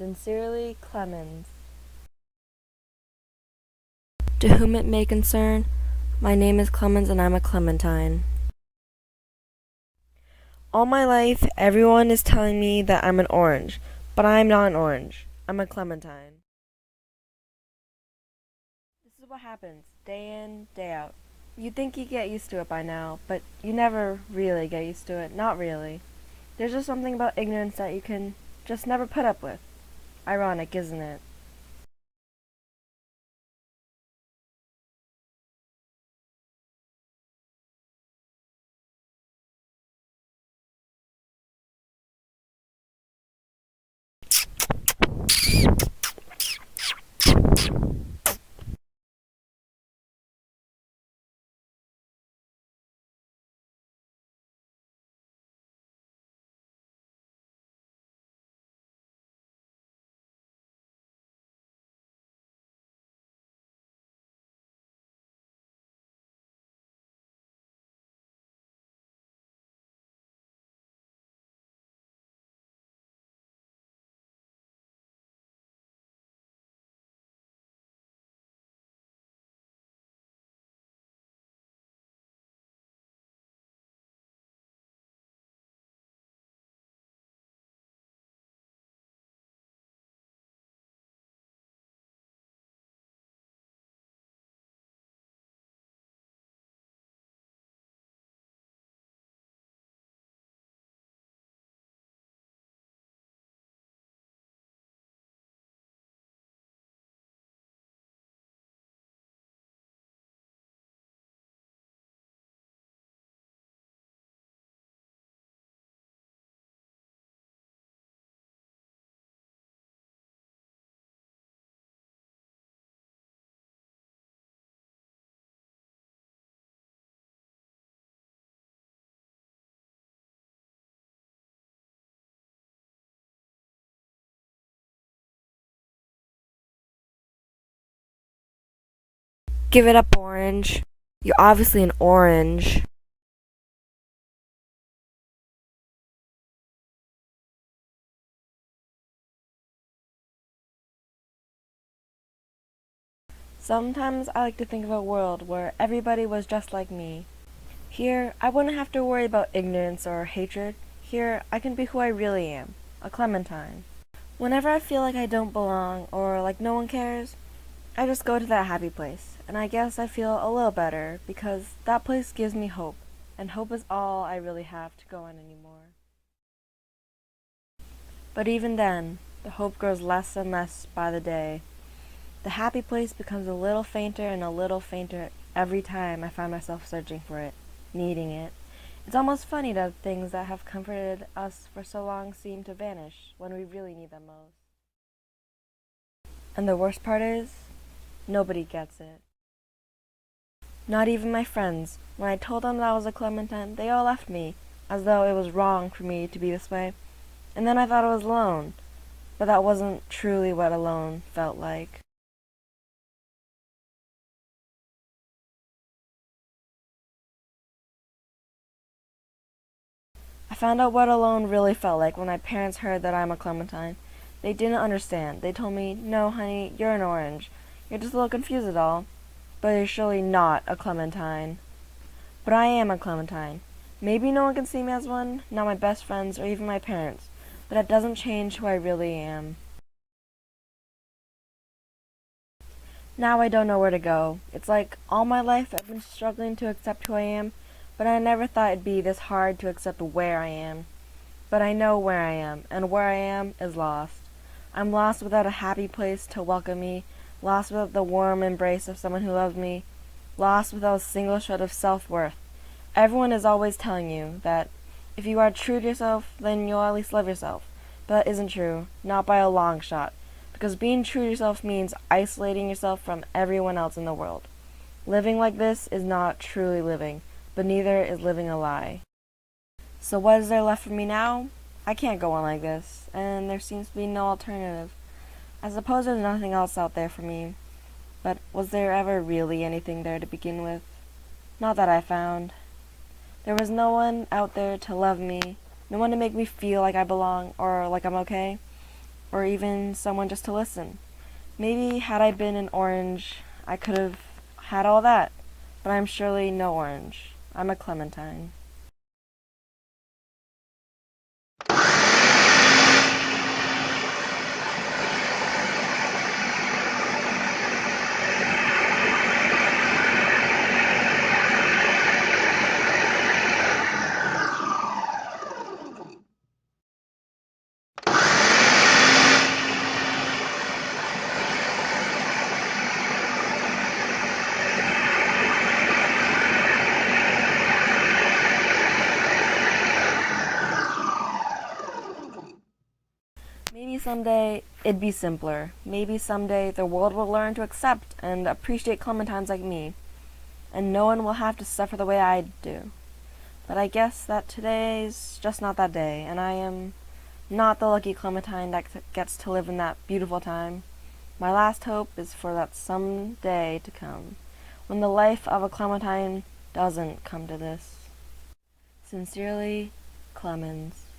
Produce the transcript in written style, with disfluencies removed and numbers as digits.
Sincerely, Clemens. To whom it may concern, my name is Clemens and I'm a Clementine. All my life, everyone is telling me that I'm an orange, but I'm not an orange. I'm a Clementine. This is what happens, day in, day out. You'd think you get used to it by now, but you never really get used to it. Not really. There's just something about ignorance that you can just never put up with. Ironic, isn't it? Give it up, orange. You're obviously an orange. Sometimes I like to think of a world where everybody was just like me. Here, I wouldn't have to worry about ignorance or hatred. Here, I can be who I really am, a Clementine. Whenever I feel like I don't belong or like no one cares, I just go to that happy place, and I guess I feel a little better because that place gives me hope, and hope is all I really have to go on anymore. But even then, the hope grows less and less by the day. The happy place becomes a little fainter and a little fainter every time I find myself searching for it, needing it. It's almost funny that things that have comforted us for so long seem to vanish when we really need them most. And the worst part is, nobody gets it. Not even my friends. When I told them that I was a Clementine, they all left me, as though it was wrong for me to be this way. And then I thought I was alone. But that wasn't truly what alone felt like. I found out what alone really felt like when my parents heard that I'm a Clementine. They didn't understand. They told me, "No, honey, you're an orange. You're just a little confused at all. But you're surely not a Clementine." But I am a Clementine. Maybe no one can see me as one, not my best friends or even my parents, but that doesn't change who I really am. Now I don't know where to go. It's like all my life I've been struggling to accept who I am, but I never thought it'd be this hard to accept where I am. But I know where I am, and where I am is lost. I'm lost without a happy place to welcome me, lost without the warm embrace of someone who loves me, lost without a single shred of self-worth. Everyone is always telling you that if you are true to yourself, then you'll at least love yourself. But that isn't true, not by a long shot, because being true to yourself means isolating yourself from everyone else in the world. Living like this is not truly living, but neither is living a lie. So what is there left for me now? I can't go on like this, and there seems to be no alternative. I suppose there's nothing else out there for me, but was there ever really anything there to begin with? Not that I found. There was no one out there to love me, no one to make me feel like I belong or like I'm okay. or even someone just to listen. Maybe had I been an orange, I could have had all that, but I'm surely no orange. I'm a clementine. Maybe someday it'd be simpler. Maybe someday the world will learn to accept and appreciate clementines like me, and no one will have to suffer the way I do. But I guess that today's just not that day, and I am not the lucky clementine that gets to live in that beautiful time. My last hope is for that some day to come, when the life of a clementine doesn't come to this. Sincerely, Clemens.